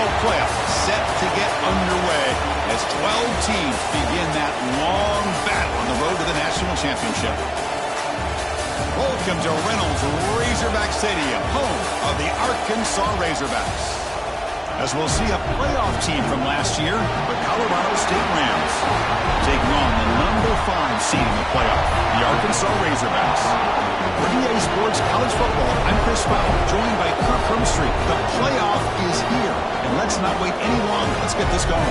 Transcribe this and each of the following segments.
NFL playoffs set to get underway as 12 teams begin that long battle on the road to the national championship. Welcome to Reynolds Razorback Stadium, home of the Arkansas Razorbacks. As we'll see a playoff team from last year, the Colorado State Rams, taking on the number 5 seed in the playoff, the Arkansas Razorbacks. For EA Sports College Football, I'm Chris Fowler, joined by Kirk Hermstreet. The playoff is here, and let's not wait any longer. Let's get this going.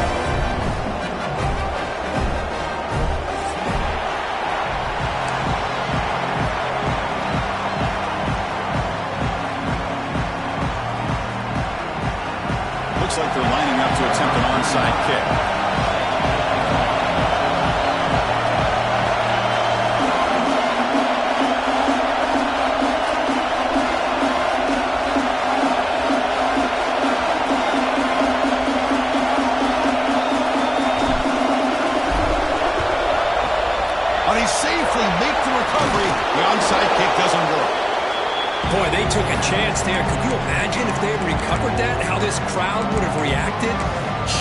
Looks like they're lining up to attempt an onside kick. But he safely makes the recovery. The onside kick doesn't work. Boy, they took a chance there. Could you imagine if they had recovered that, how this crowd would have reacted?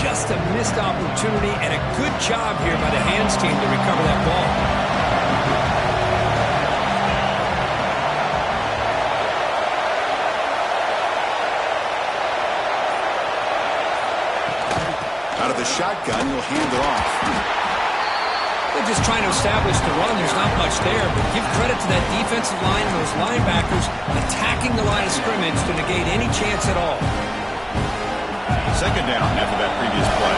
Just a missed opportunity, and a good job here by the hands team to recover that ball. Out of the shotgun, he'll hand it off. They're just trying to establish the run. There's not much there, but give credit to that defensive line and those linebackers attacking the line of scrimmage to negate any chance at all. Second down after that previous play.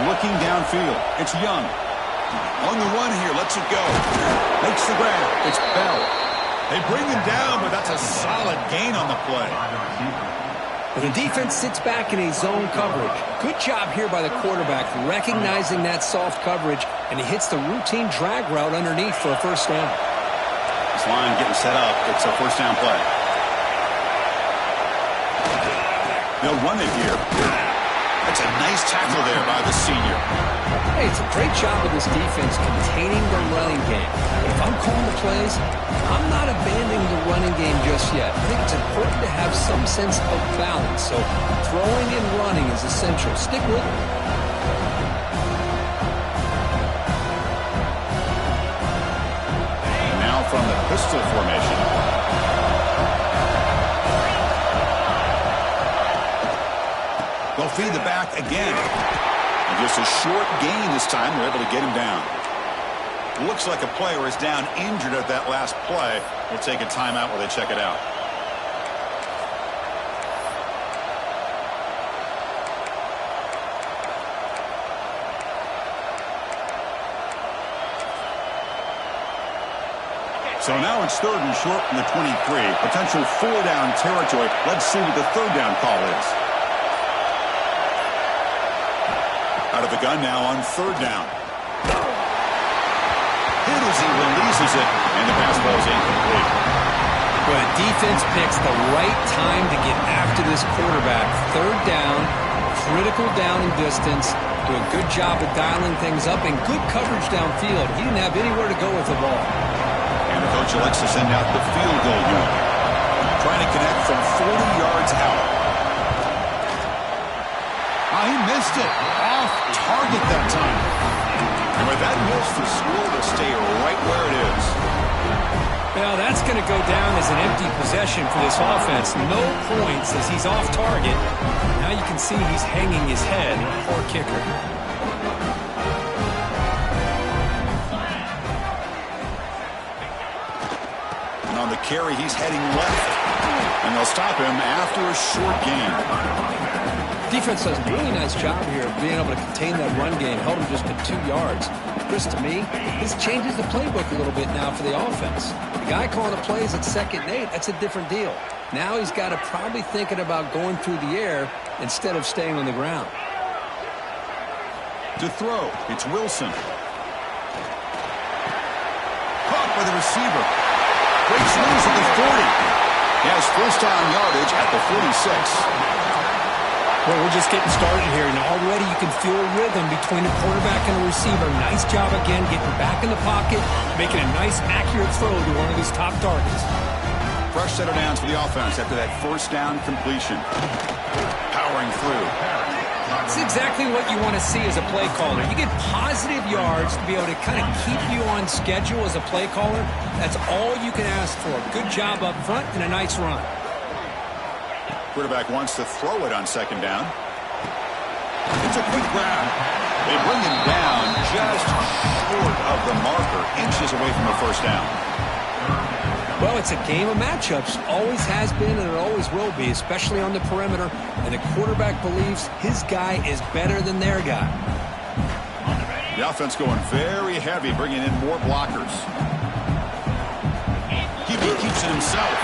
Looking downfield, it's Young. On the run here, lets it go. Makes the grab. It's Bell. They bring him down, but that's a solid gain on the play. The defense sits back in a zone coverage. Good job here by the quarterback, recognizing that soft coverage, and he hits the routine drag route underneath for a first down. This line getting set up. It's a first down play. They'll run it here. That's a nice tackle there by the senior. Hey, it's a great job of this defense containing the running game. But if I'm calling the plays, I'm not abandoning the running game just yet. I think it's important to have some sense of balance. So throwing and running is essential. Stick with it. And now from the pistol formation. They'll feed the back again. And just a short gain this time. They're able to get him down. Looks like a player is down injured at that last play. We'll take a timeout while they check it out. So now it's third and short from the 23. Potential 4-down territory. Let's see what the third down call is. Out of the gun now on third down. Hit as he releases it, and the pass ball is incomplete. Well, the defense picks the right time to get after this quarterback. Third down, critical down and distance. Do a good job of dialing things up, and good coverage downfield. He didn't have anywhere to go with the ball. And the coach elects to send out the field goal unit. Trying to connect from 40 yards out. He missed it. Off target that time. And with that miss, the score will stay right where it is. Well, that's going to go down as an empty possession for this offense. No points as he's off target. Now you can see he's hanging his head. Poor kicker. And on the carry, he's heading left. And they'll stop him after a short gain. Defense does a really nice job here of being able to contain that run game. Held him just to 2 yards. Chris, to me, this changes the playbook a little bit now for the offense. The guy calling the plays at 2nd and 8, that's a different deal. Now he's got to probably thinking about going through the air instead of staying on the ground. To throw, it's Wilson. Caught by the receiver. Breaks loose at the 40. He has first down yardage at the 46. Well, we're just getting started here, and already you can feel a rhythm between the quarterback and the receiver. Nice job again getting back in the pocket, making a nice, accurate throw to one of his top targets. Fresh set of downs for the offense after that first down completion. Powering through. It's exactly what you want to see as a play caller. You get positive yards to be able to kind of keep you on schedule as a play caller. That's all you can ask for. Good job up front and a nice run. Quarterback wants to throw it on second down. It's a quick grab. They bring him down just short of the marker, inches away from a first down. Well, it's a game of matchups. Always has been and it always will be, especially on the perimeter. And the quarterback believes his guy is better than their guy. The offense going very heavy, bringing in more blockers. He keeps it himself.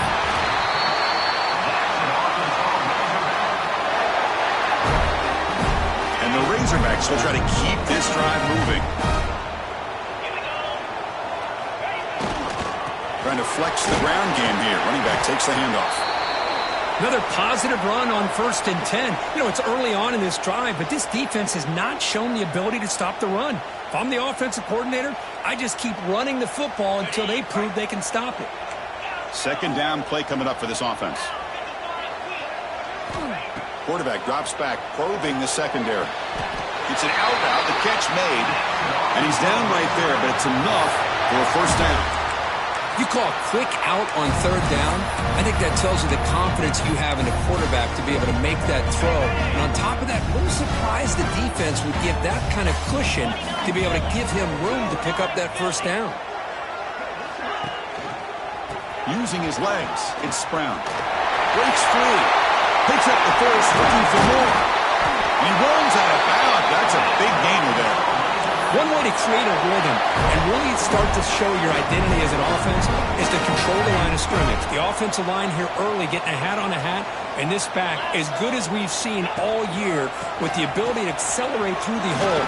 And the Razorbacks will try to keep this drive moving. Trying to flex the ground game here. Running back takes the handoff. Another positive run on 1st and 10. You know, it's early on in this drive, but this defense has not shown the ability to stop the run. If I'm the offensive coordinator, I just keep running the football until they prove they can stop it. Second down play coming up for this offense. Quarterback drops back, probing the secondary. It's an out, the catch made, and he's down right there, but it's enough for a first down. You call a quick out on 3rd down, I think that tells you the confidence you have in the quarterback to be able to make that throw. And on top of that, a little surprised the defense would give that kind of cushion to be able to give him room to pick up that first down. Using his legs, it's Brown. Breaks free. Picks up the force, looking for more. He rolls out of bounds. That's a big gainer there. One way to create a rhythm and really start to show your identity as an offense is to control the line of scrimmage. The offensive line here early getting a hat on a hat, and this back as good as we've seen all year with the ability to accelerate through the hole.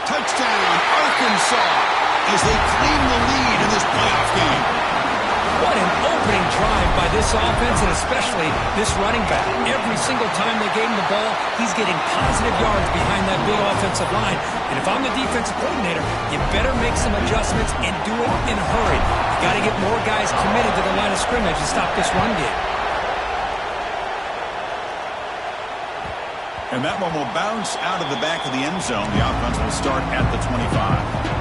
Touchdown, Arkansas, as they claim the lead in this playoff game. What an opening drive by this offense, and especially this running back. Every single time they gave him the ball, he's getting positive yards behind that big offensive line. And if I'm the defensive coordinator, you better make some adjustments and do it in a hurry. You got to get more guys committed to the line of scrimmage to stop this run game. And that one will bounce out of the back of the end zone. The offense will start at the 25.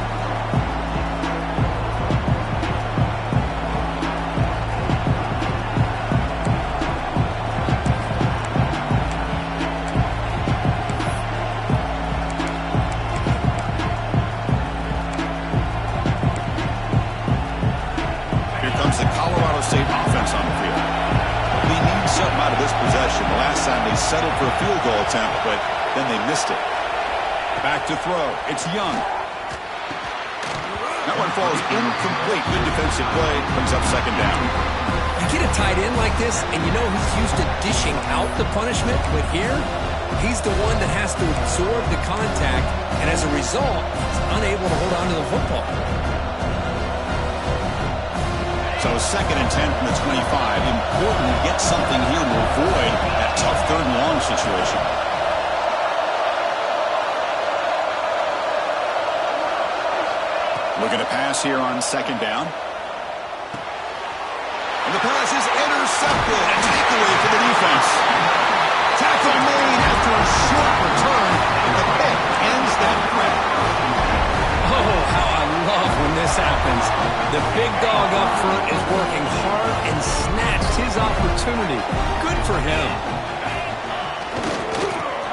Settled for a field goal attempt, but then they missed it. Back to throw. It's Young. That one falls incomplete. Good defensive play. Brings up second down. You get a tight end like this, and you know he's used to dishing out the punishment, but here, he's the one that has to absorb the contact, and as a result, he's unable to hold on to the football. So 2nd and 10 from the 25. Important to get something here to avoid that tough 3rd and long situation. Looking to pass here on 2nd down. And the pass is intercepted. A takeaway for the defense. Tackle made after a short return, and the pick ends that threat. Oh, how I love when this happens. The big dog up front is working hard and snatched his opportunity. Good for him.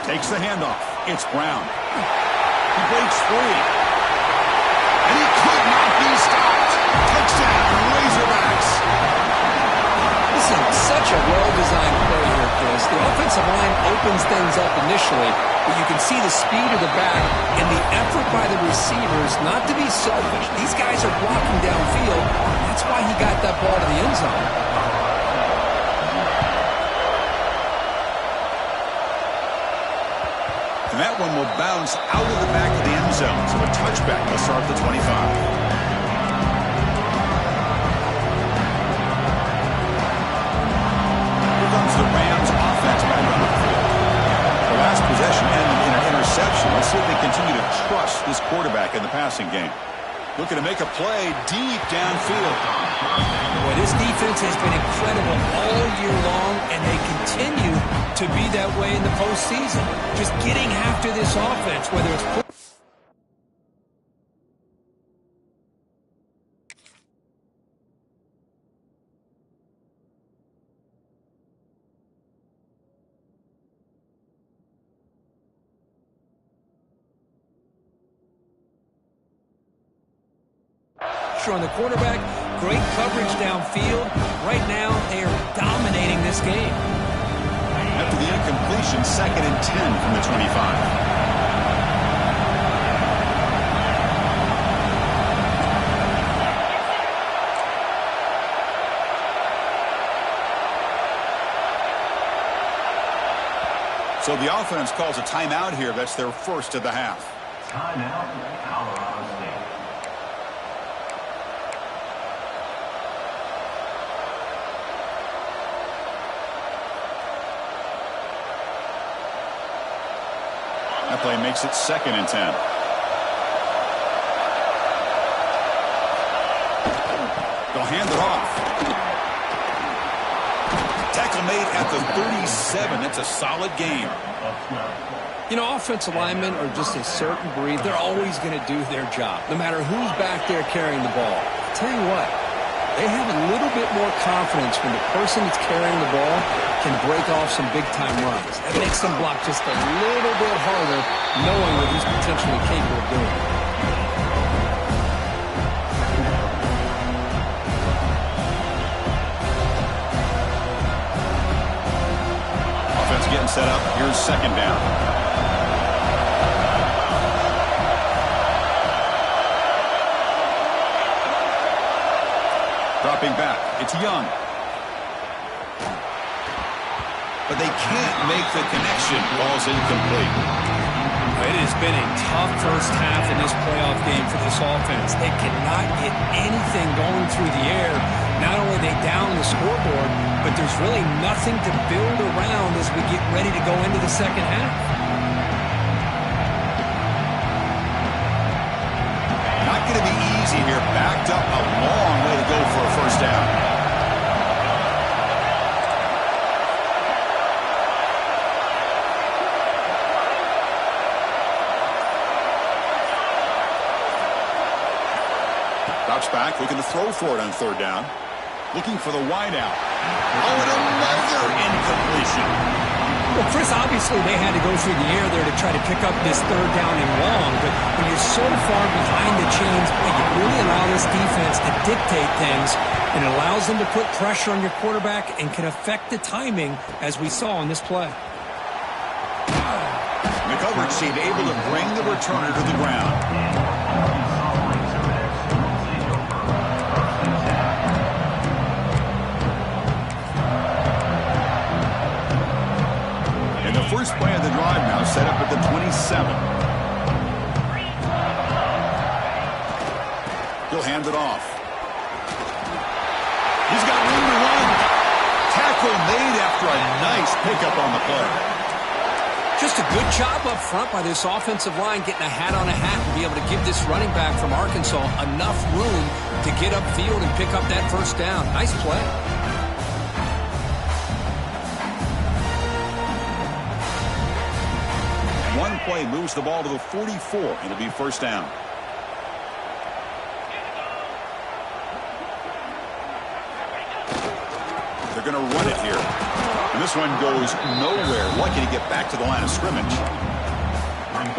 Takes the handoff. It's Brown. He breaks free. And he could not be stopped. Touchdown, Razorbacks. This is such a well-designed play here, Chris. The offensive line opens things up initially, but you can see the speed of the back and the effort by the receivers not to be selfish. These guys are blocking downfield. That's why he got that ball to the end zone. And that one will bounce out of the back of the end zone. So a touchback will start at the 25. The Rams offense back on the field. The last quarterback in the passing game. Looking to make a play deep downfield. Boy, this defense has been incredible all year long, and they continue to be that way in the postseason. Just getting after this offense, whether it's... on the quarterback, great coverage downfield. Right now, they are dominating this game. After the incompletion, 2nd and 10 from the 25. So the offense calls a timeout here. That's their first of the half. Timeout, Colorado State. That play makes it 2nd and 10. They'll hand it off. Tackle made at the 37. That's a solid game. You know, offensive linemen are just a certain breed. They're always going to do their job, no matter who's back there carrying the ball. I'll tell you what, they have a little bit more confidence when the person that's carrying the ball can break off some big-time runs. That makes them block just a little bit harder, knowing what he's potentially capable of doing. Offense getting set up. Here's 2nd down. Dropping back. It's Young. But they can't make the connection. Ball's incomplete. It has been a tough first half in this playoff game for this offense. They cannot get anything going through the air. Not only are they down the scoreboard, but there's really nothing to build around as we get ready to go into the second half. Not going to be easy here. Backed up a long way to go for a first down. Drops back, looking to throw for it on 3rd down. Looking for the wide out. Oh, and another incompletion. Well, Chris, obviously they had to go through the air there to try to pick up this 3rd down and long, but when you're so far behind the chains, you really allow this defense to dictate things, and it allows them to put pressure on your quarterback and can affect the timing, as we saw on this play. The coverage team able to bring the returner to the ground. First play of the drive now set up at the 27. He'll hand it off. He's got room to run. Tackle made after a nice pickup on the play. Just a good job up front by this offensive line, getting a hat on a hat and be able to give this running back from Arkansas enough room to get upfield and pick up that first down. Nice play. One play moves the ball to the 44. It'll be first down. They're going to run it here. And this one goes nowhere. Lucky to get back to the line of scrimmage.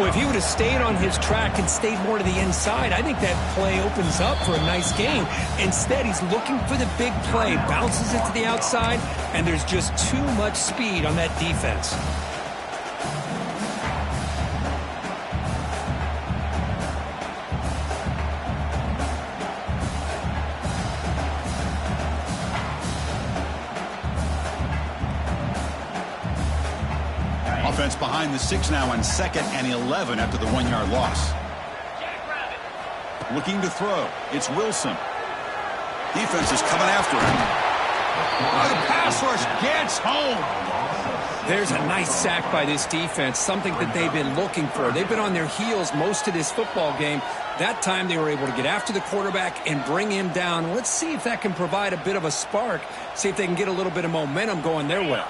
Well, if he would have stayed on his track and stayed more to the inside, I think that play opens up for a nice game. Instead, he's looking for the big play, bounces it to the outside, and there's just too much speed on that defense. Offense behind the 6 now on 2nd and 11 after the 1-yard loss. Looking to throw. It's Wilson. Defense is coming after him. Oh, the pass rush gets home. There's a nice sack by this defense, something that they've been looking for. They've been on their heels most of this football game. That time they were able to get after the quarterback and bring him down. Let's see if that can provide a bit of a spark, see if they can get a little bit of momentum going their way.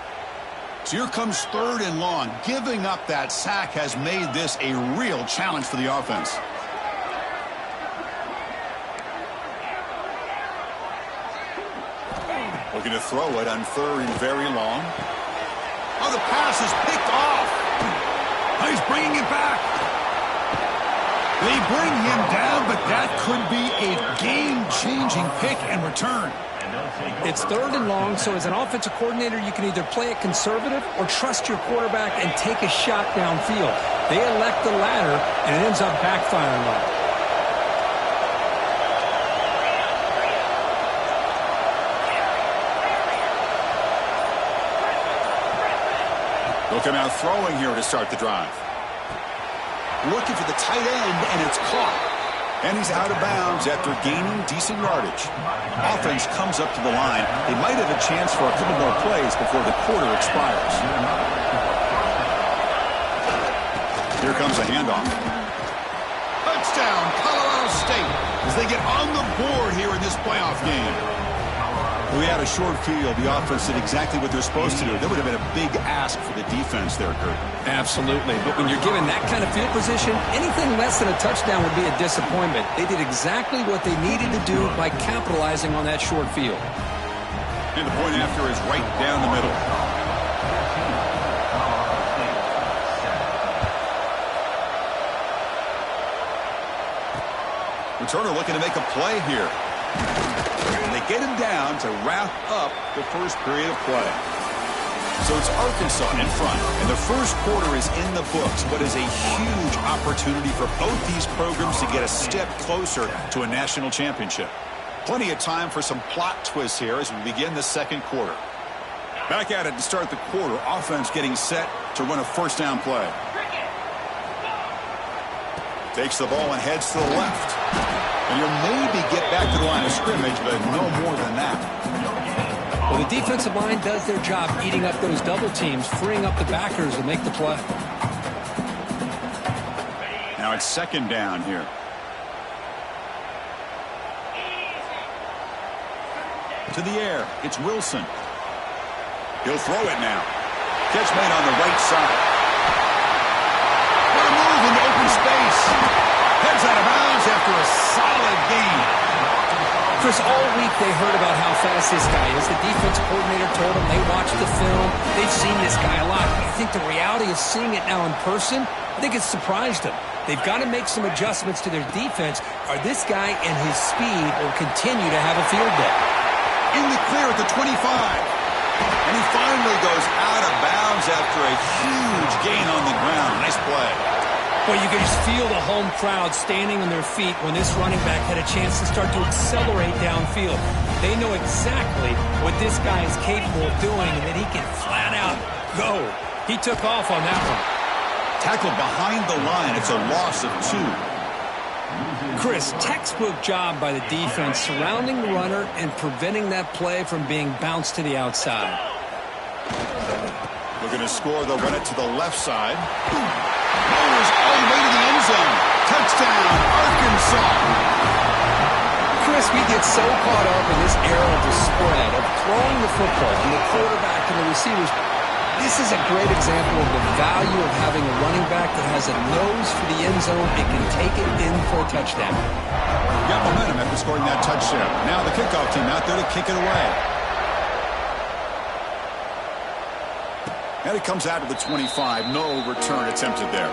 So here comes 3rd and long. Giving up that sack has made this a real challenge for the offense. Looking to throw it on 3rd and very long. Oh, the pass is picked off. Oh, he's bringing it back. They bring him down, but that could be a game-changing pick and return. It's 3rd and long, so as an offensive coordinator, you can either play it conservative or trust your quarterback and take a shot downfield. They elect the latter, and it ends up backfiring on them. They'll come out throwing here to start the drive. Looking for the tight end, and it's caught. And he's out of bounds after gaining decent yardage. Offense comes up to the line. They might have a chance for a couple more plays before the quarter expires. Here comes a handoff. Touchdown, Colorado State, as they get on the board here in this playoff game. We had a short field. The offense did exactly what they're supposed to do. That would have been a big ask for the defense there, Kurt. Absolutely. But when you're given that kind of field position, anything less than a touchdown would be a disappointment. They did exactly what they needed to do by capitalizing on that short field. And the point after is right down the middle. Returner looking to make a play here. And they get him down to wrap up the first period of play. So it's Arkansas in front, and the first quarter is in the books. What is a huge opportunity for both these programs to get a step closer to a national championship. Plenty of time for some plot twists here as we begin the second quarter. Back at it to start the quarter. Offense getting set to run a first down play. Takes the ball and heads to the left. And you'll maybe get back to the line of scrimmage, but no more than that. Well, the defensive line does their job eating up those double teams, freeing up the backers to make the play. Now it's second down here. To the air, it's Wilson. He'll throw it now. Catch made on the right side. What a move into open space. Heads out of bounds after a solid game. Chris, all week they heard about how fast this guy is. The defense coordinator told them they watched the film. They've seen this guy a lot. But I think the reality of seeing it now in person, I think it's surprised them. They've got to make some adjustments to their defense, or this guy and his speed will continue to have a field day. In the clear at the 25. And he finally goes out of bounds after a huge gain on the ground. Nice play. Well, you can just feel the home crowd standing on their feet when this running back had a chance to start to accelerate downfield. They know exactly what this guy is capable of doing and that he can flat out go. He took off on that one. Tackled behind the line. It's a loss of 2. Chris, textbook job by the defense surrounding the runner and preventing that play from being bounced to the outside. Looking to score, they'll run it to the left side. Goes all the way to the end zone. Touchdown, Arkansas. Chris, we get so caught up in this era of the spread, of throwing the football and the quarterback and the receivers. This is a great example of the value of having a running back that has a nose for the end zone and can take it in for a touchdown. Got momentum after scoring that touchdown. Now the kickoff team out there to kick it away. And it comes out of the 25. No return attempted there.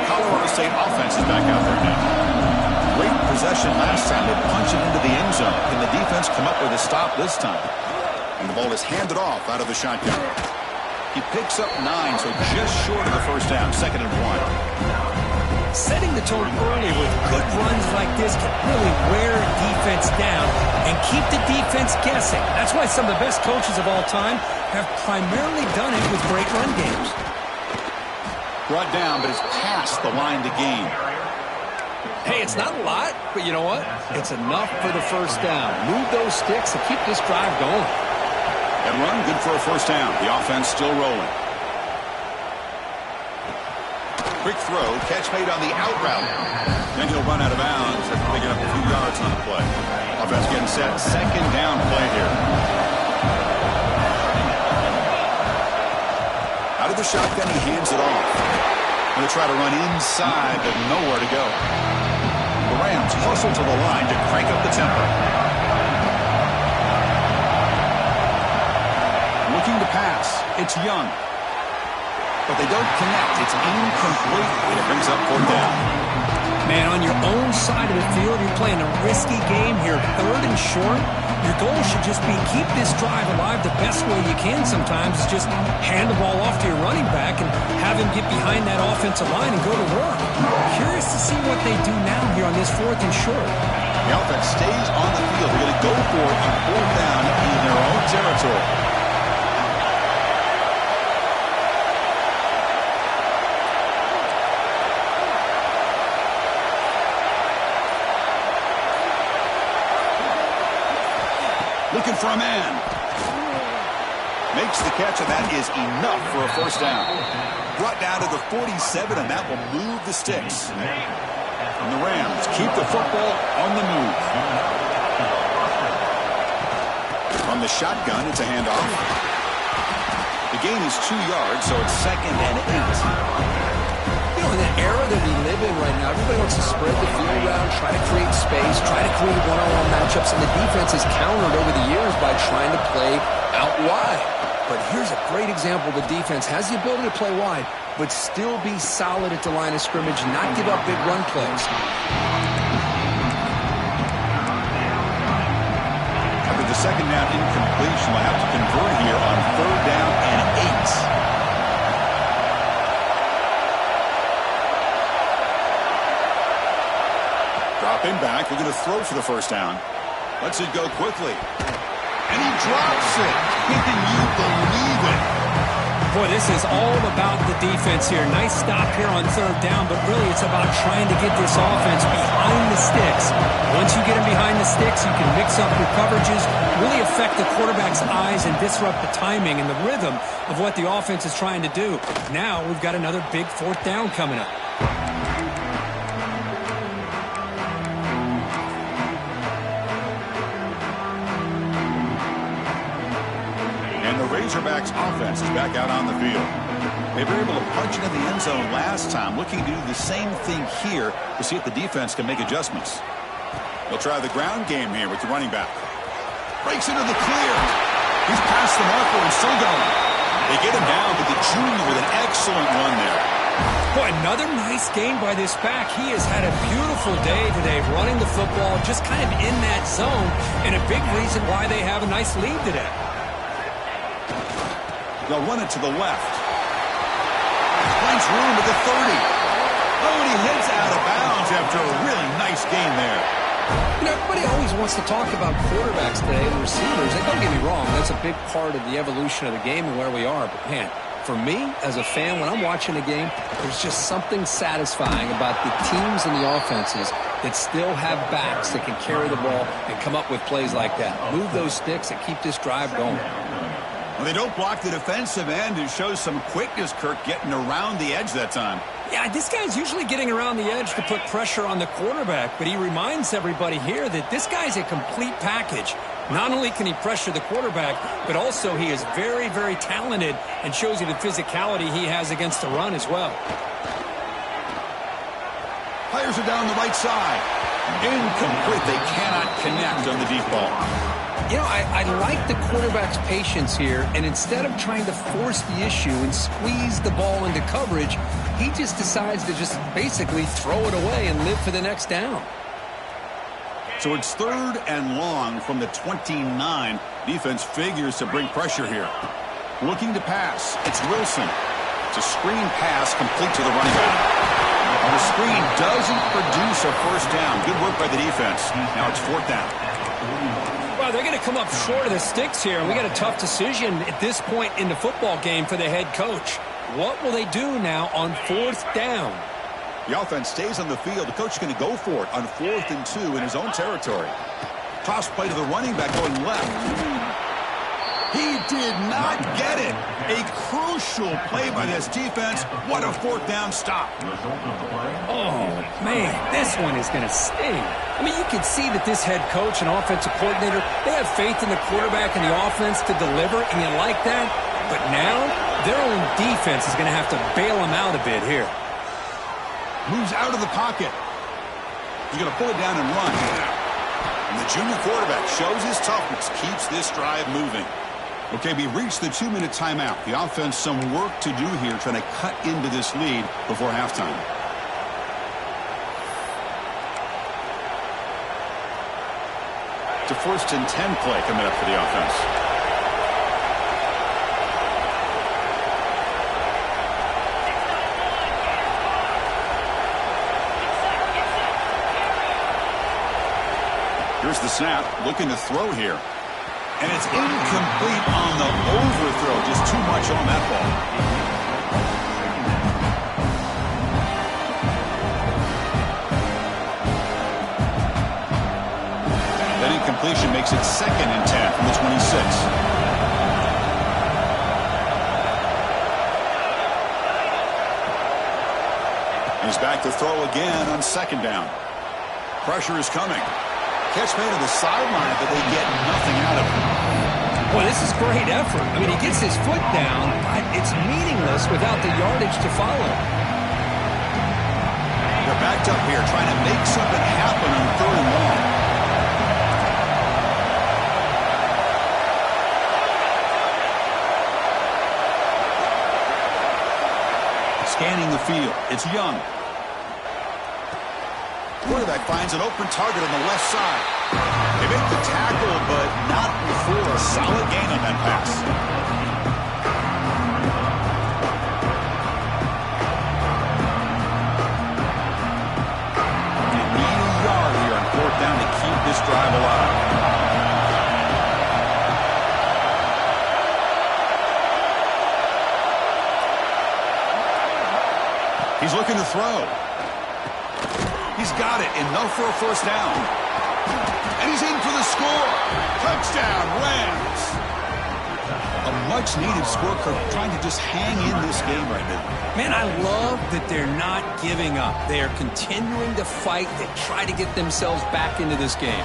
Colorado State offense is back out there now. Great possession last time. They punch it into the end zone. Can the defense come up with a stop this time? And the ball is handed off out of the shotgun. He picks up 9, so just short of the first down. 2nd and 1. Setting the tone early with good runs like this can really wear a defense down and keep the defense guessing. That's why some of the best coaches of all time have primarily done it with great run games. Brought down, but it's past the line to gain. Hey, it's not a lot, but you know what? It's enough for the first down. Move those sticks and keep this drive going. That run, good for a first down. The offense still rolling. Quick throw, catch made on the out route. Then he'll run out of bounds after picking up a few yards on the play. Offense getting set, second down play here. Out of the shotgun, he hands it off. Going to try to run inside, but nowhere to go. The Rams hustle to the line to crank up the tempo. Looking to pass. It's Young. But they don't connect. It's incomplete, and it brings up fourth down. Man, on your own side of the field, you're playing a risky game here. Third and short. Your goal should just be keep this drive alive the best way you can sometimes. Is just hand the ball off to your running back and have him get behind that offensive line and go to work. Curious to see what they do now here on this fourth and short. The offense stays on the field. They're going to go for it on fourth down in their own territory. Looking for a man. Makes the catch, and that is enough for a first down. Brought down to the 47, and that will move the sticks. And the Rams keep the football on the move. From the shotgun, it's a handoff. The gain is 2 yards, so it's second and 8. In the era that we live in right now, everybody wants to spread the field around, try to create space, try to create one-on-one matchups, and the defense has countered over the years by trying to play out wide. But here's a great example. The defense has the ability to play wide, but still be solid at the line of scrimmage and not give up big run plays. After the second down incompletion, we'll have to convert here on third down and 8. Dropping back, we're going to throw for the first down. Lets it go quickly. And he drops it. Can you believe it? Boy, this is all about the defense here. Nice stop here on third down, but really it's about trying to get this offense behind the sticks. Once you get them behind the sticks, you can mix up your coverages, really affect the quarterback's eyes and disrupt the timing and the rhythm of what the offense is trying to do. Now we've got another big fourth down coming up. Razorbacks offense is back out on the field. They were able to punch into the end zone last time, looking to do the same thing here to see if the defense can make adjustments. They'll try the ground game here with the running back. Breaks into the clear. He's past the marker and still going. They get him down, but the junior with an excellent run there. Boy, another nice game by this back. He has had a beautiful day today running the football, just kind of in that zone, and a big reason why they have a nice lead today. They'll run it to the left. Finds room at the 30. Oh, and he heads out of bounds after a really nice gain there. You know, everybody always wants to talk about quarterbacks today and receivers. And don't get me wrong, that's a big part of the evolution of the game and where we are. But, man, for me, as a fan, when I'm watching a game, there's just something satisfying about the teams and the offenses that still have backs that can carry the ball and come up with plays like that. Move those sticks and keep this drive going. Well, they don't block the defensive end and shows some quickness, Kirk, getting around the edge that time. Yeah, this guy's usually getting around the edge to put pressure on the quarterback, but he reminds everybody here that this guy's a complete package. Not only can he pressure the quarterback, but also he is very, very talented and shows you the physicality he has against the run as well. Players are down the right side. Incomplete. They cannot connect on the deep ball. You know, I like the quarterback's patience here, and instead of trying to force the issue and squeeze the ball into coverage, he just decides to just basically throw it away and live for the next down. So it's third and long from the 29. Defense figures to bring pressure here. Looking to pass. It's Wilson. It's a screen pass complete to the running back. Well, the screen doesn't produce a first down. Good work by the defense. Now it's fourth down. Well, they're going to come up short of the sticks here, and we got a tough decision at this point in the football game for the head coach. What will they do now on fourth down? The offense stays on the field. The coach is going to go for it on 4th and 2 in his own territory. Toss play to the running back going left. He did not get it. A crucial play by this defense. What a 4th down stop. Oh, man, this one is going to sting. I mean, you can see that this head coach and offensive coordinator, they have faith in the quarterback and the offense to deliver, and you like that. But now, their own defense is going to have to bail them out a bit here. Moves out of the pocket. He's going to pull it down and run. And the junior quarterback shows his toughness, keeps this drive moving. Okay, we reached the 2-minute timeout. The offense some work to do here, trying to cut into this lead before halftime. It's a 1st and 10 play coming up for the offense. Here's the snap, looking to throw here. And it's incomplete on the overthrow. Just too much on that ball. That incompletion makes it 2nd and 10 from the 26. He's back to throw again on 2nd down. Pressure is coming. Catch made on the sideline, but they get nothing out of it. Well, this is great effort. I mean, he gets his foot down, but it's meaningless without the yardage to follow. They're backed up here, trying to make something happen on 3rd and long. Scanning the field. It's Young. Quarterback finds an open target on the left side. They make the tackle, but not before a solid gain on that pass. They need a yard here on 4th down to keep this drive alive. He's looking to throw. He's got it. Enough for a 1st down. And he's in for the score. Touchdown, Rams. A much-needed score, trying to just hang in this game right now. Man, I love that they're not giving up. They are continuing to fight. They try to get themselves back into this game.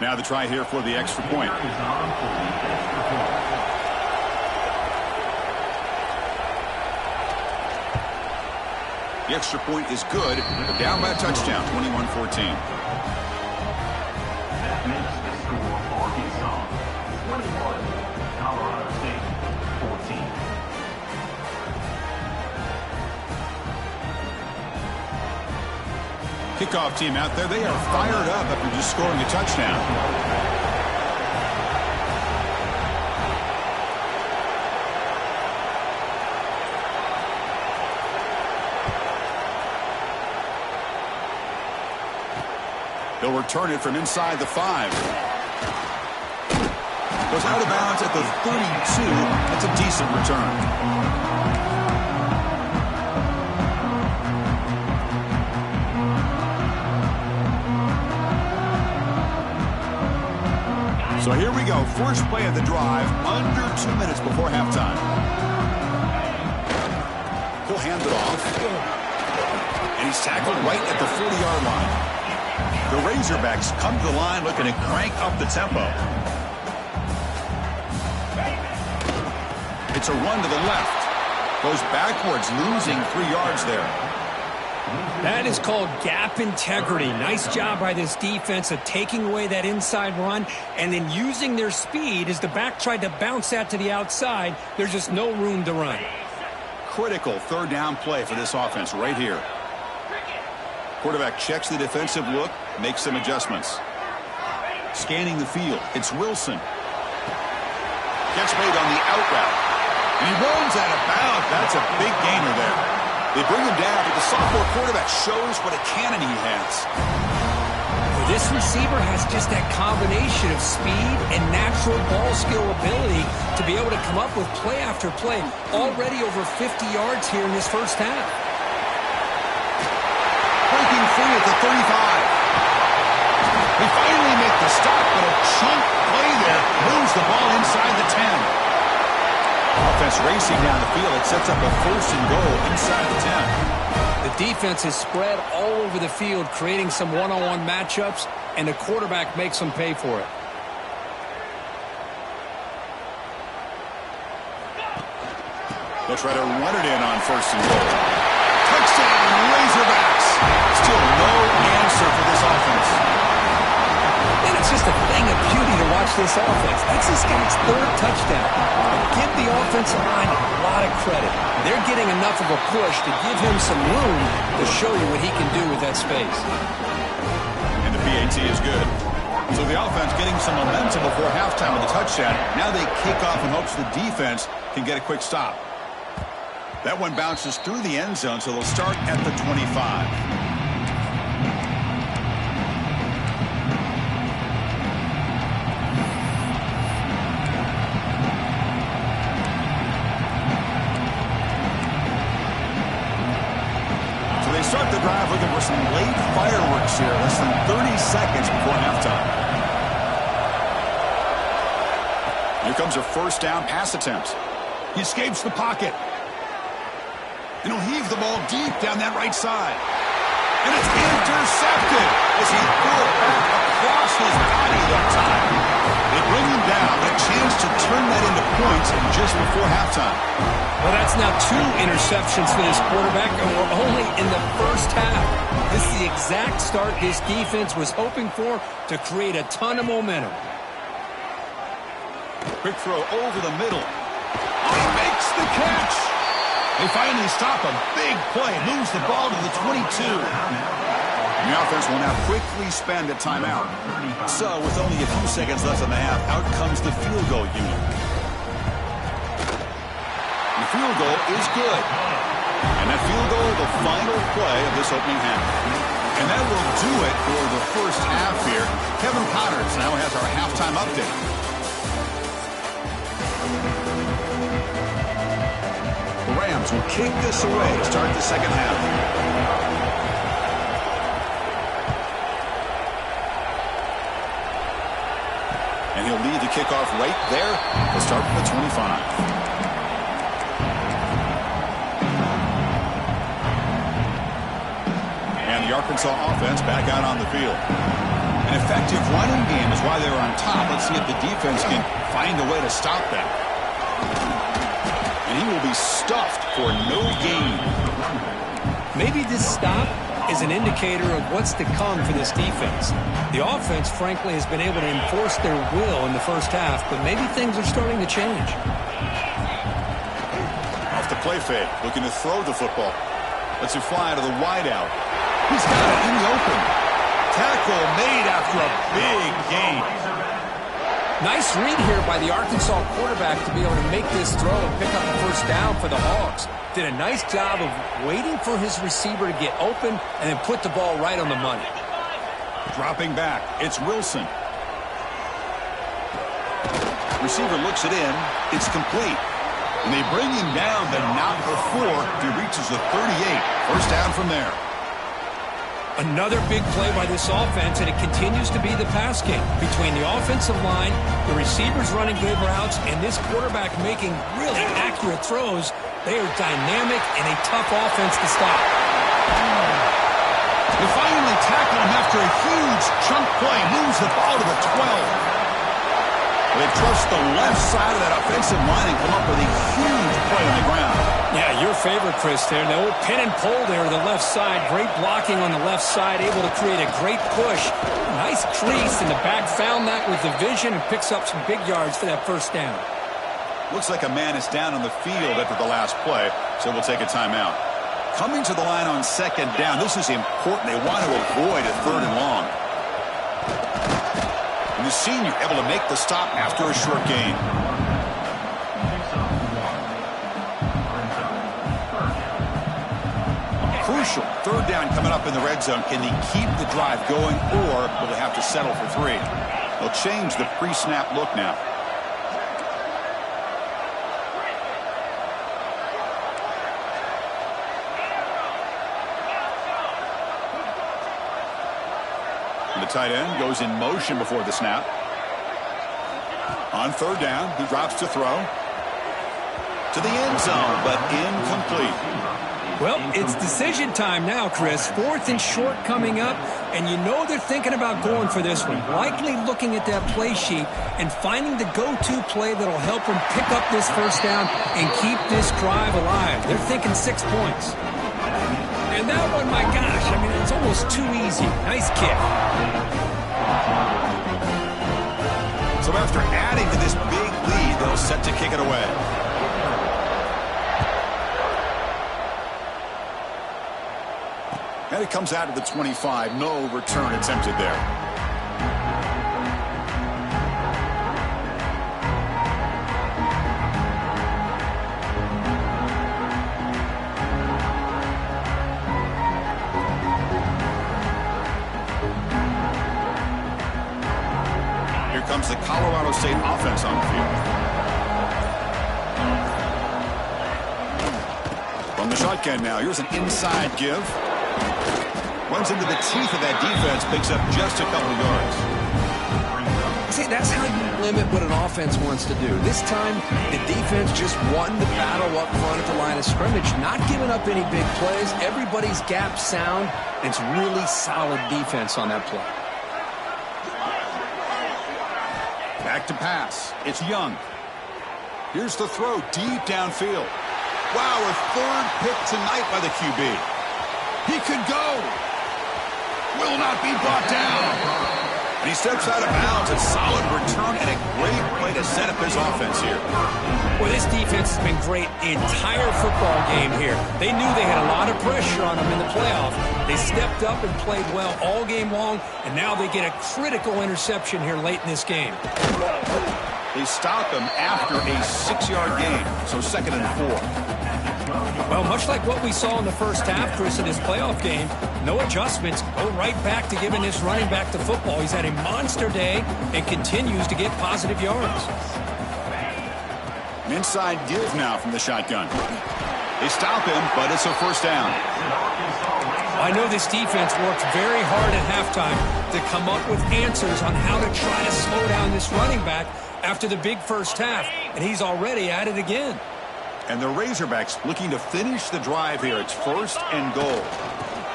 Now the try here for the extra point. The extra point is good, but down by a touchdown, 21-14. That makes the score for Ncaa 21, Colorado State 14. Kickoff team out there, they are fired up after just scoring a touchdown. They'll return it from inside the 5. Goes out of bounds at the 32. That's a decent return. So here we go. First play of the drive, under 2 minutes before halftime. He'll hand it off. And he's tackled right at the 40-yard line. The Razorbacks come to the line looking to crank up the tempo. It's a run to the left. Goes backwards, losing 3 yards there. That is called gap integrity. Nice job by this defense of taking away that inside run and then using their speed as the back tried to bounce that to the outside. There's just no room to run. Critical 3rd down play for this offense right here. Quarterback checks the defensive look, makes some adjustments. Scanning the field. It's Wilson. Catch made on the out route. And he rolls out of bounds. That's a big gainer there. They bring him down, but the sophomore quarterback shows what a cannon he has. This receiver has just that combination of speed and natural ball skill ability to be able to come up with play after play. Already over 50 yards here in this first half. Breaking free at the 35. They finally make the stop, but a chunk play there moves the ball inside the 10. Offense racing down the field. It sets up a first and goal inside the 10. The defense is spread all over the field, creating some one-on-one matchups, and the quarterback makes them pay for it. They'll try to run it in on first and goal. Touchdown, Razorbacks. Still no answer for this offense. And it's just a thing of beauty to watch this offense. That's this guy's third touchdown. Give the offensive line a lot of credit. They're getting enough of a push to give him some room to show you what he can do with that space. And the PAT is good. So the offense getting some momentum before halftime with a touchdown. Now they kick off in hopes the defense can get a quick stop. That one bounces through the end zone, so they'll start at the 25. Start the drive looking for some late fireworks here. Less than 30 seconds before halftime. Here comes a first down pass attempt. He escapes the pocket. And he'll heave the ball deep down that right side. And it's intercepted as he threw it back across his body that time. They bring him down, a chance to turn that into points just before halftime. Well, that's now 2 interceptions for this quarterback, and we're only in the first half. This is the exact start his defense was hoping for to create a ton of momentum. Quick throw over the middle. He makes the catch. They finally stop him. Big play. Moves the ball to the 22. The offense will now quickly spend a timeout. So, with only a few seconds left in the half, out comes the field goal unit. The field goal is good. And that field goal, the final play of this opening half. And that will do it for the first half here. Kevin Potters now has our halftime update. The Rams will kick this away to start the second half. And he'll lead the kickoff right there to start from the 25. And the Arkansas offense back out on the field. An effective running game is why they're on top. Let's see if the defense can find a way to stop that. And he will be stuffed for no gain. Maybe this stop is an indicator of what's to come for this defense. The offense, frankly, has been able to enforce their will in the first half, but maybe things are starting to change. Off the play fake, looking to throw the football. Lets it fly to the wideout. He's got it in the open. Tackle made after a big gain. Nice read here by the Arkansas quarterback to be able to make this throw and pick up the first down for the Hogs. Did a nice job of waiting for his receiver to get open and then put the ball right on the money. Dropping back, it's Wilson. Receiver looks it in. It's complete. And they bring him down, but not before he reaches the 38. First down from there. Another big play by this offense, and it continues to be the pass game. Between the offensive line, the receivers running good routes, and this quarterback making really accurate throws, they are dynamic and a tough offense to stop. They finally tackle him after a huge chunk play. Moves the ball to the 12. They trust the left side of that offensive line and come up with a huge play on the ground. Yeah, your favorite, Chris, there. The old pin and pull there to the left side. Great blocking on the left side, able to create a great push. Nice crease in the back. Found that with the vision and picks up some big yards for that first down. Looks like a man is down on the field after the last play, so we'll take a timeout. Coming to the line on second down, this is important. They want to avoid a third and long. And the senior able to make the stop after a short gain. crucial. Third down coming up in the red zone. Can they keep the drive going, or will they have to settle for 3? They'll change the pre-snap look now. And the tight end goes in motion before the snap. On third down, he drops to throw. To the end zone, but incomplete. Well, it's decision time now, Chris. 4th and short coming up, and you know they're thinking about going for this one. Likely looking at that play sheet and finding the go-to play that'll help them pick up this first down and keep this drive alive. They're thinking 6 points. And that one, my gosh, I mean, it's almost too easy. Nice kick. So after adding to this big lead, they'll set to kick it away. And it comes out of the 25. No return attempted there. Here comes the Colorado State offense on the field. From the shotgun now, here's an inside give. Runs into the teeth of that defense, picks up just a couple yards. See, that's how you limit what an offense wants to do. This time, the defense just won the battle up front at the line of scrimmage, not giving up any big plays. Everybody's gap sound, and it's really solid defense on that play. Back to pass. It's Young. Here's the throw deep downfield. Wow, a 3rd pick tonight by the QB. He could go. Will not be brought down. And he steps out of bounds. A solid return and a great play to set up his offense here. Well, this defense has been great the entire football game here. They knew they had a lot of pressure on them in the playoff. They stepped up and played well all game long, and now they get a critical interception here late in this game. They stop him after a 6-yard gain, so 2nd and 4. Well, much like what we saw in the first half, Chris, in his playoff game, no adjustments, go right back to giving this running back the football. He's had a monster day and continues to get positive yards. An inside give now from the shotgun. They stop him, but it's a first down. I know this defense worked very hard at halftime to come up with answers on how to try to slow down this running back after the big first half, and he's already at it again. And the Razorbacks looking to finish the drive here. It's 1st and goal.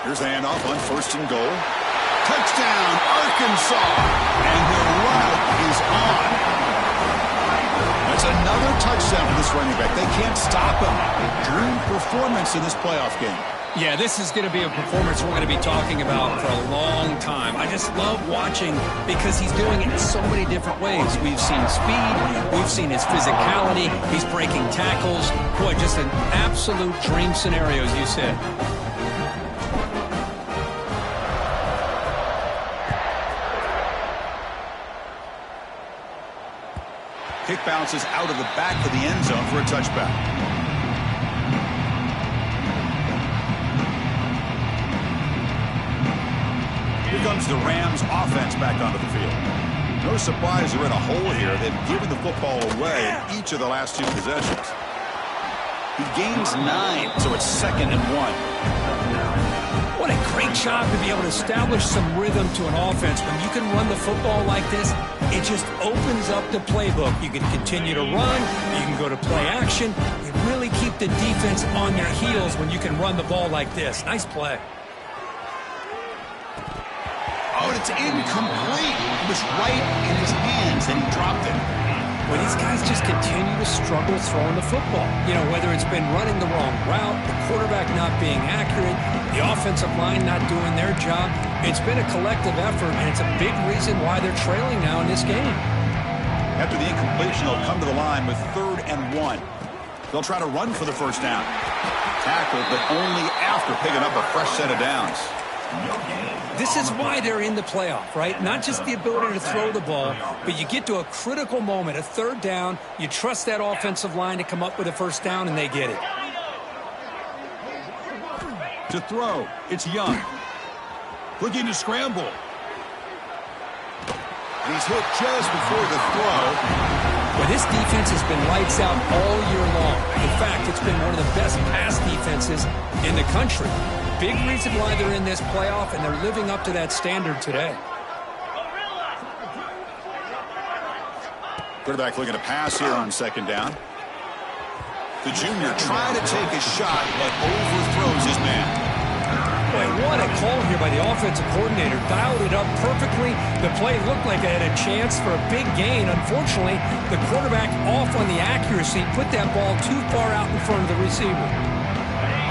Here's the handoff on 1st and goal. Touchdown, Arkansas! And the route is on. That's another touchdown for this running back. They can't stop him. Dream performance in this playoff game. Yeah, this is going to be a performance we're going to be talking about for a long time. I just love watching because he's doing it in so many different ways. We've seen speed. We've seen his physicality. He's breaking tackles. Boy, just an absolute dream scenario, as you said. Kick bounces out of the back of the end zone for a touchback. Here comes the Rams offense back onto the field. No surprise they're in a hole here. They've given the football away in each of the last 2 possessions. He gains 9, so it's 2nd and 1. What a great job to be able to establish some rhythm to an offense. When you can run the football like this, it just opens up the playbook. You can continue to run. You can go to play action. You really keep the defense on their heels when you can run the ball like this. Nice play. Oh, and it's incomplete. It was right in his hands, and he dropped it. Well, these guys just continue to struggle throwing the football. You know, whether it's been running the wrong route, the quarterback not being accurate, the offensive line not doing their job. It's been a collective effort, and it's a big reason why they're trailing now in this game. After the incompletion, they'll come to the line with 3rd and 1. They'll try to run for the first down. Tackled, but only after picking up a fresh set of downs. This is why they're in the playoff, right? Not just the ability to throw the ball, but you get to a critical moment, a 3rd down, you trust that offensive line to come up with a first down, and they get it. To throw, it's Young. Looking to scramble. And he's hit just before the throw. Well, this defense has been lights out all year long. In fact, it's been one of the best pass defenses in the country. Big reason why they're in this playoff, and they're living up to that standard today. Quarterback looking to pass here on second down. The junior trying to take a shot, but overthrows his man. Boy, what a call here by the offensive coordinator. Dialed it up perfectly. The play looked like it had a chance for a big gain. Unfortunately, the quarterback off on the accuracy, put that ball too far out in front of the receiver.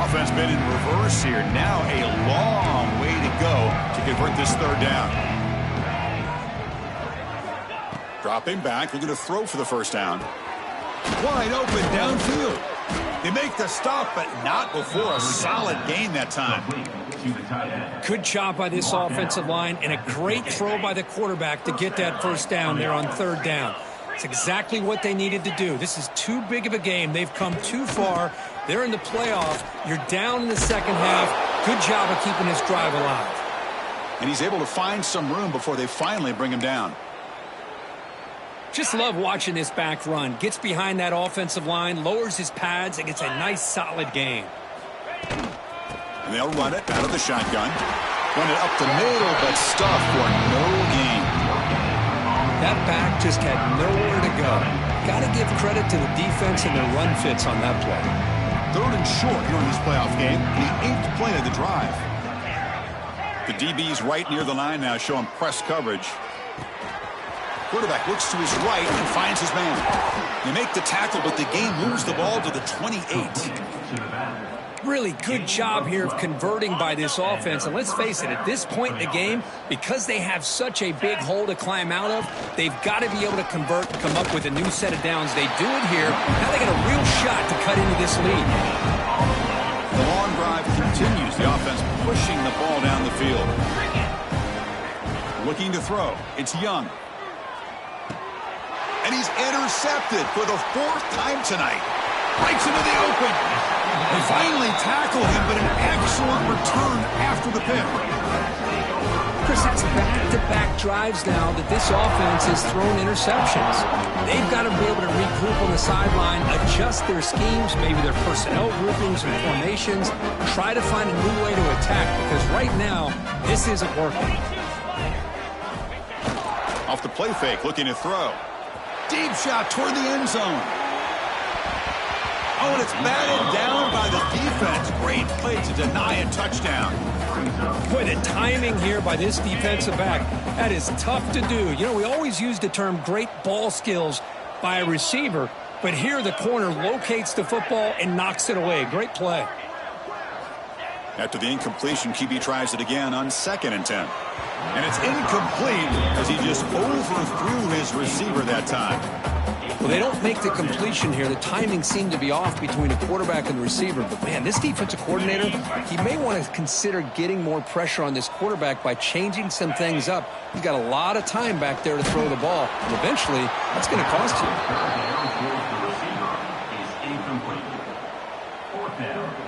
Offense been in reverse here. Now a long way to go to convert this third down. Dropping back, looking to throw for the first down. Wide open downfield. They make the stop, but not before a solid gain that time. Good job by this offensive line, and a great throw by the quarterback to get that first down there on third down. It's exactly what they needed to do. This is too big of a game. They've come too far. They're in the playoff. You're down in the second half. Good job of keeping this drive alive. And he's able to find some room before they finally bring him down. Just love watching this back run. Gets behind that offensive line, lowers his pads, and gets a nice, solid gain. And they'll run it out of the shotgun. Run it up the middle, but stuffed for no gain. That back just had nowhere to go. Got to give credit to the defense and their run fits on that play. Third and short here in this playoff game. The 8th play of the drive. The DB's right near the line now, showing press coverage. Quarterback looks to his right and finds his man. They make the tackle, but the game moves the ball to the 28. Really good job here of converting by this offense. And let's face it, at this point in the game, because they have such a big hole to climb out of, they've got to be able to convert and come up with a new set of downs. They do it here. Now they got a real shot to cut into this lead. The long drive continues. The offense pushing the ball down the field. Looking to throw. It's Young. And he's intercepted for the 4th time tonight. Breaks into the open. They finally tackle him, but an excellent return after the pick. Chris, that's back-to-back drives now that this offense has thrown interceptions. They've got to be able to regroup on the sideline, adjust their schemes, maybe their personnel groupings and formations, try to find a new way to attack, because right now, this isn't working. Off the play fake, looking to throw. Deep shot toward the end zone. Oh, and it's batted down by the defense. Great play to deny a touchdown. Boy, the timing here by this defensive back, that is tough to do. You know, we always use the term great ball skills by a receiver, but here the corner locates the football and knocks it away. Great play. After the incompletion, QB tries it again on 2nd and 10. And it's incomplete as he just overthrew his receiver that time. Well, they don't make the completion here. The timing seemed to be off between the quarterback and the receiver. But, man, this defensive coordinator, he may want to consider getting more pressure on this quarterback by changing some things up. He's got a lot of time back there to throw the ball. And eventually, that's going to cost you.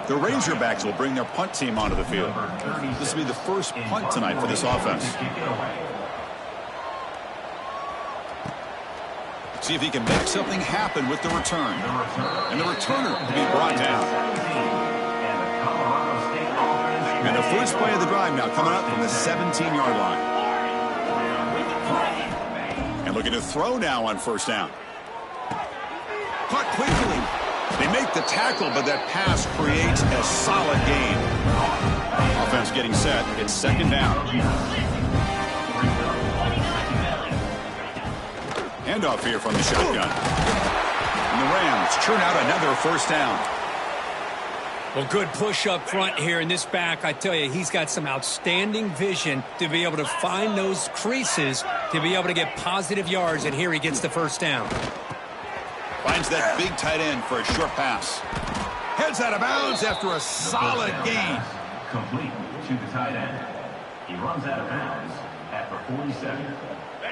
The Razorbacks will bring their punt team onto the field. This will be the first punt tonight for this offense. See if he can make something happen with the return. And the returner will be brought down. And the first play of the drive now coming up from the 17-yard line. And looking to throw now on first down. Caught quickly. They make the tackle, but that pass creates a solid gain. Offense getting set. It's 2nd down. Handoff here from the shotgun. And the Rams churn out another first down. Well, good push up front here in this back. I tell you, he's got some outstanding vision to be able to find those creases, to be able to get positive yards, and here he gets the first down. Finds that big tight end for a short pass. Heads out of bounds after a solid gain. Complete to the tight end. He runs out of bounds at the 47.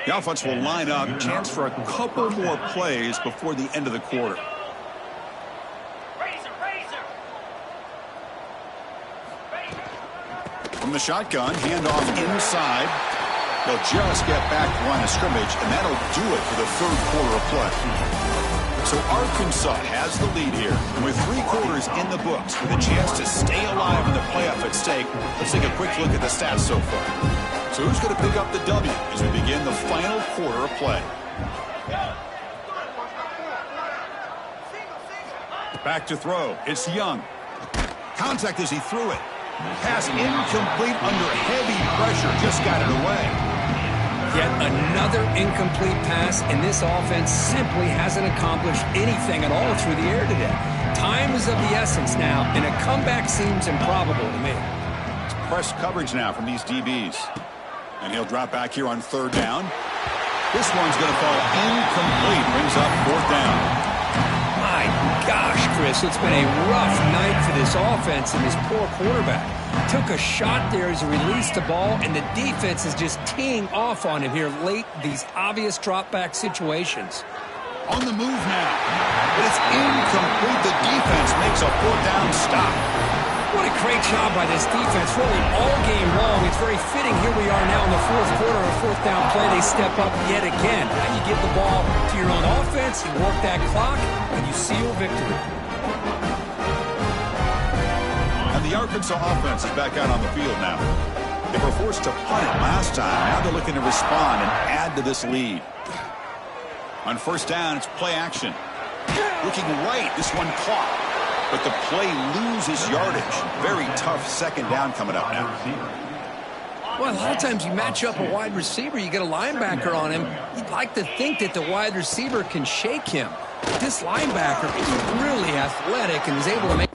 The offense will line up. Chance for a couple more plays before the end of the quarter. From the shotgun, handoff inside. They'll just get back to the line of scrimmage, and that'll do it for the third quarter of play. So Arkansas has the lead here. And with 3 quarters in the books, with a chance to stay alive in the playoff at stake, let's take a quick look at the stats so far. So who's going to pick up the W as we begin the final quarter of play? Back to throw. It's Young. Contact as he threw it. Pass incomplete under heavy pressure. Just got it away. Yet another incomplete pass, and this offense simply hasn't accomplished anything at all through the air today. Time is of the essence now, and a comeback seems improbable to me. It's press coverage now from these DBs. And he'll drop back here on 3rd down. This one's going to fall incomplete. Brings up 4th down. My gosh, Chris, it's been a rough night for this offense and this poor quarterback. Took a shot there as he released the ball, and the defense is just teeing off on him here late, these obvious drop-back situations. On the move now. But it's incomplete. The defense makes a 4th down stop. What a great job by this defense, really all game long. It's very fitting. Here we are now in the 4th quarter, a 4th down play. They step up yet again. Now you give the ball to your own offense, you work that clock, and you seal victory. And the Arkansas offense is back out on the field now. They were forced to punt last time. Now they're looking to respond and add to this lead. On 1st down, it's play action. Looking right, this one caught. But the play loses yardage. Very tough 2nd down coming up now. Well, a lot of times you match up a wide receiver, you get a linebacker on him. You'd like to think that the wide receiver can shake him. But this linebacker is really athletic and is able to make...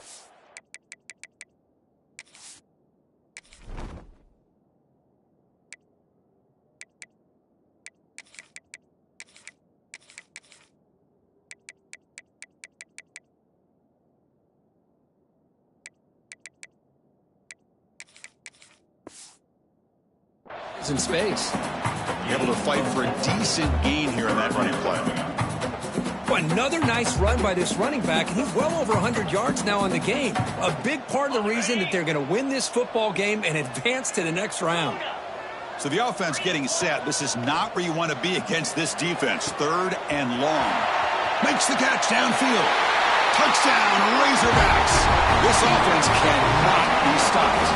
in space. Able to fight for a decent gain here in that running play. Another nice run by this running back, and he's well over 100 yards now in the game. A big part of the reason that they're going to win this football game and advance to the next round. So the offense getting set. This is not where you want to be against this defense. 3rd and long. Makes the catch downfield. Touchdown, Razorbacks. This offense cannot be stopped.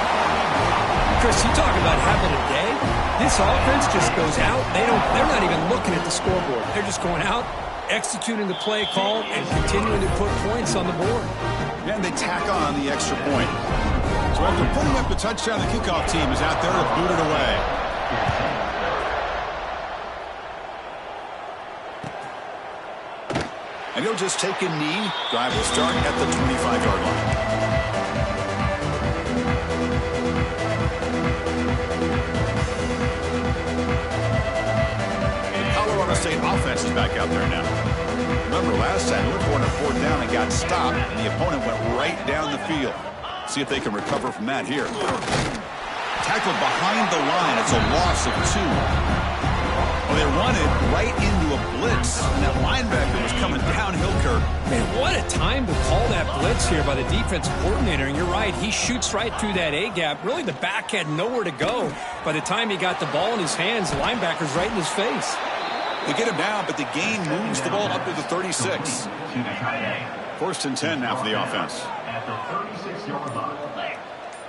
Chris, you talk about having a day. This offense just goes out. They're not even looking at the scoreboard. They're just going out, executing the play call, and continuing to put points on the board. And they tack on the extra point. So after putting up the touchdown, the kickoff team is out there to boot it away. And he'll just take a knee. Drive will start at the 25-yard line. State offense is back out there now. Remember, last time they were going to 4th down and got stopped, and the opponent went right down the field. See if they can recover from that here. Tackled behind the line. It's a loss of 2. Well, they run it right into a blitz, and that linebacker was coming downhill, Kirk. Man, what a time to call that blitz here by the defensive coordinator. And you're right, he shoots right through that A-gap. Really, the back had nowhere to go. By the time he got the ball in his hands, the linebacker's right in his face. They get him down, but the gain moves the ball up to the 36. 1st and 10 now for the offense. At the 36-yard line.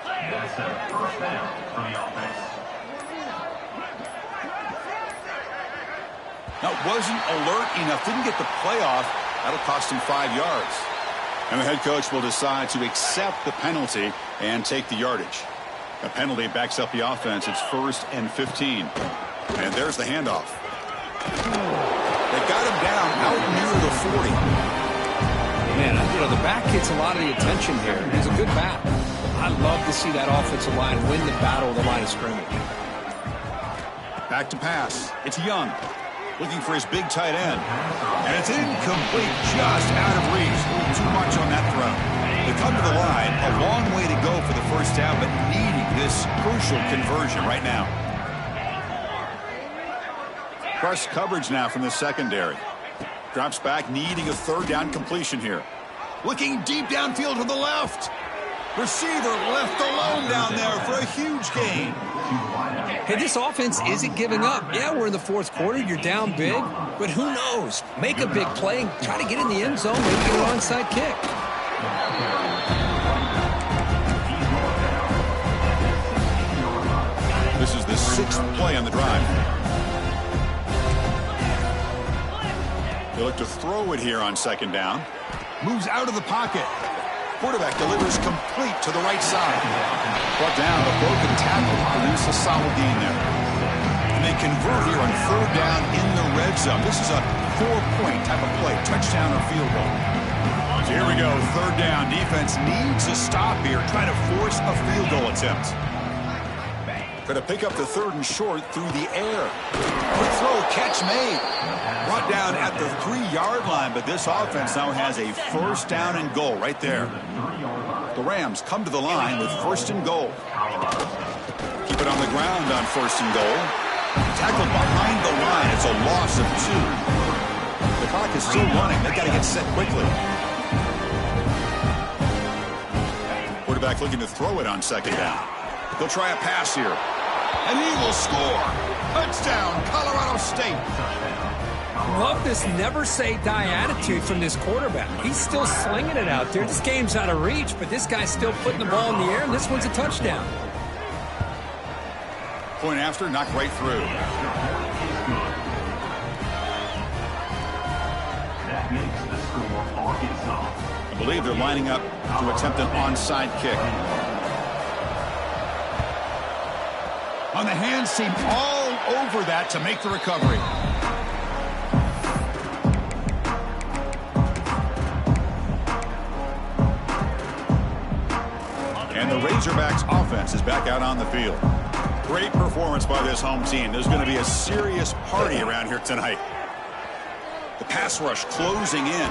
That's a 1st down for the offense. Now, wasn't alert enough. Didn't get the play off. That'll cost him 5 yards. And the head coach will decide to accept the penalty and take the yardage. A penalty backs up the offense. It's 1st and 15. And there's the handoff. They got him down out near the 40. Man, the back gets a lot of the attention here. He's a good back. I love to see that offensive line win the battle of the line of scrimmage. Back to pass. It's Young looking for his big tight end. And it's incomplete, just out of reach. Too much on that throw. They come to the line, a long way to go for the 1st down, but needing this crucial conversion right now. Press coverage now from the secondary. Drops back, needing a 3rd down completion here. Looking deep downfield to the left. Receiver left alone down there for a huge gain. Hey, this offense isn't giving up. Yeah, we're in the fourth quarter. You're down big. But who knows? Make a big play and try to get in the end zone, maybe get an onside kick. This is the 6th play on the drive. They look to throw it here on 2nd down. Moves out of the pocket. Quarterback delivers complete to the right side. Brought down, a broken tackle. Produce a solid gain there. And they convert here on 3rd down in the red zone. This is a 4-point type of play. Touchdown or field goal. So here we go. 3rd down. Defense needs a stop here. Trying to force a field goal attempt. Going to pick up the 3rd and short through the air. Quick throw, catch made. Brought down at the 3-yard line, but this offense now has a 1st down and goal right there. The Rams come to the line with 1st and goal. Keep it on the ground on 1st and goal. Tackled behind the line. It's a loss of 2. The clock is still running. They've got to get set quickly. Quarterback looking to throw it on 2nd down. They'll try a pass here. And he will score. Touchdown, Colorado State. Love this never-say-die attitude from this quarterback. He's still slinging it out there. This game's out of reach, but this guy's still putting the ball in the air, and this one's a touchdown. Point after, knocked right through. That makes the score Arkansas. I believe they're lining up to attempt an onside kick. On the hands team, all over that to make the recovery. And the Razorbacks offense is back out on the field. Great performance by this home team. There's going to be a serious party around here tonight. The pass rush closing in.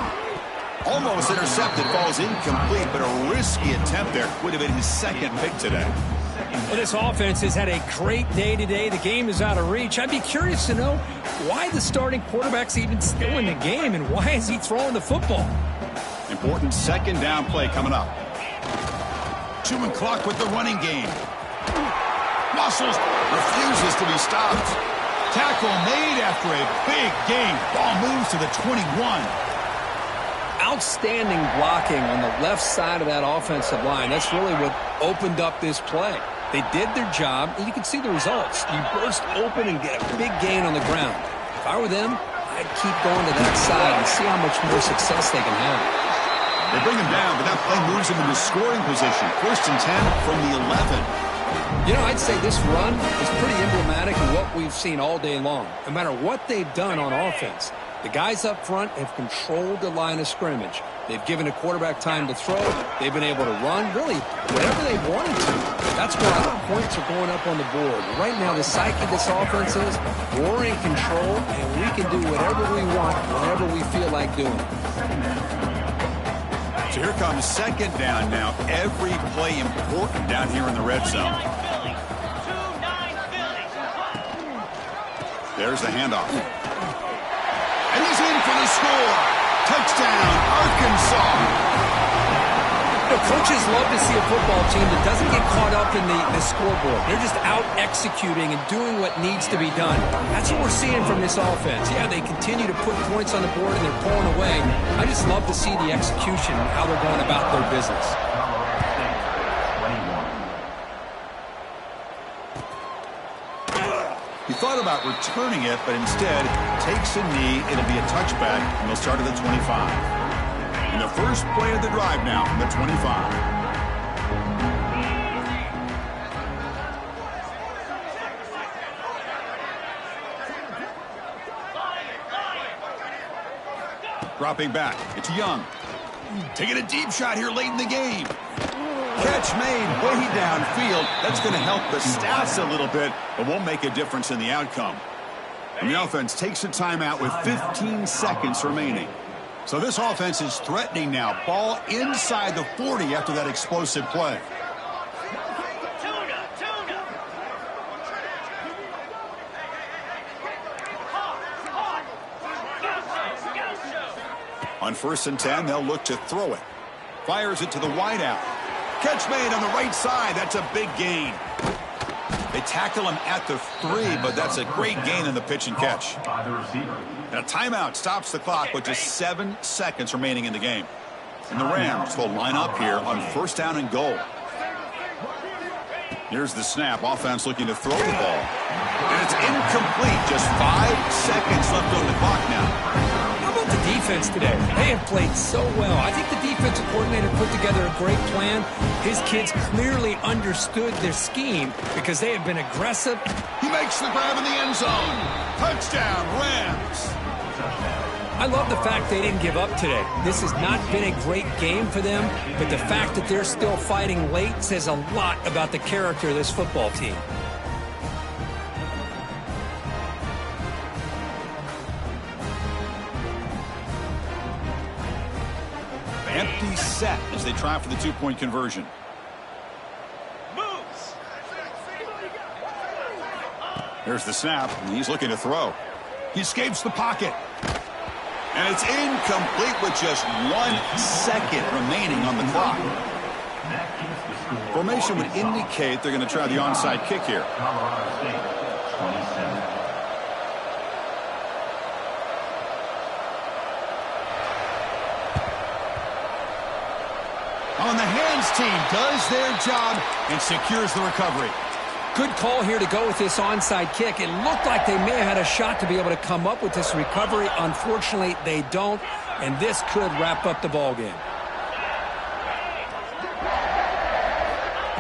Almost intercepted, falls incomplete, but a risky attempt there. Would have been his 2nd pick today. Well, this offense has had a great day today. The game is out of reach. I'd be curious to know why the starting quarterback's even still in the game and why is he throwing the football? Important 2nd down play coming up. Chewing clock with the running game. Muscles refuses to be stopped. Tackle made after a big gain. Ball moves to the 21. Outstanding blocking on the left side of that offensive line. That's really what opened up this play. They did their job, and you can see the results. You burst open and get a big gain on the ground. If I were them, I'd keep going to that side and see how much more success they can have. They bring him down, but that play moves him into scoring position. 1st and 10 from the 11. You know, I'd say this run is pretty emblematic of what we've seen all day long. No matter what they've done on offense, the guys up front have controlled the line of scrimmage. They've given a quarterback time to throw. They've been able to run, really, whatever they wanted to. That's why the points are going up on the board. Right now, the psyche of this offense is we're in control, and we can do whatever we want, whenever we feel like doing it. So here comes 2nd down now. Every play important down here in the red zone. There's the handoff. And he's in for the score. Touchdown, Arkansas. The coaches love to see a football team that doesn't get caught up in the scoreboard. They're just out executing and doing what needs to be done. That's what we're seeing from this offense. Yeah, they continue to put points on the board and they're pulling away. I just love to see the execution and how they're going about their business. He thought about returning it, but instead takes a knee. It'll be a touchback, and they'll start at the 25. And the first play of the drive now from the 25. Dropping back, it's Young. Taking a deep shot here late in the game. Catch made way downfield. That's going to help the stats a little bit, but won't make a difference in the outcome. And the offense takes a timeout with 15 seconds remaining. So this offense is threatening now. Ball inside the 40 after that explosive play. On 1st and 10, they'll look to throw it. Fires it to the wideout. Catch made on the right side. That's a big gain. They tackle him at the 3, but that's a great gain in the pitch and catch. By the receiver. And a timeout stops the clock with just 7 seconds remaining in the game. And the Rams will line up here on 1st down and goal. Here's the snap. Offense looking to throw the ball. And it's incomplete. Just 5 seconds left on the clock now. How about the defense today? They have played so well. I think the defensive coordinator put together a great plan. His kids clearly understood their scheme because they have been aggressive. He makes the grab in the end zone. Touchdown, Rams. I love the fact they didn't give up today. This has not been a great game for them, but the fact that they're still fighting late says a lot about the character of this football team. Empty set as they try for the 2-point conversion. Here's the snap, and he's looking to throw. He escapes the pocket. And it's incomplete with just 1 second remaining on the clock. Formation would indicate they're going to try the onside kick here. Colorado State, 27. On the hands team does their job and secures the recovery. Good call here to go with this onside kick. It looked like they may have had a shot to be able to come up with this recovery. Unfortunately, they don't, and this could wrap up the ballgame.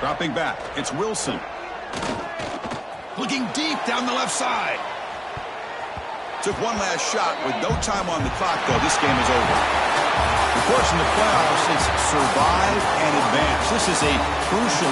Dropping back, it's Wilson. Looking deep down the left side. Took one last shot with no time on the clock, though. This game is over. Of course, in the playoffs, it's survive and advance. This is a crucial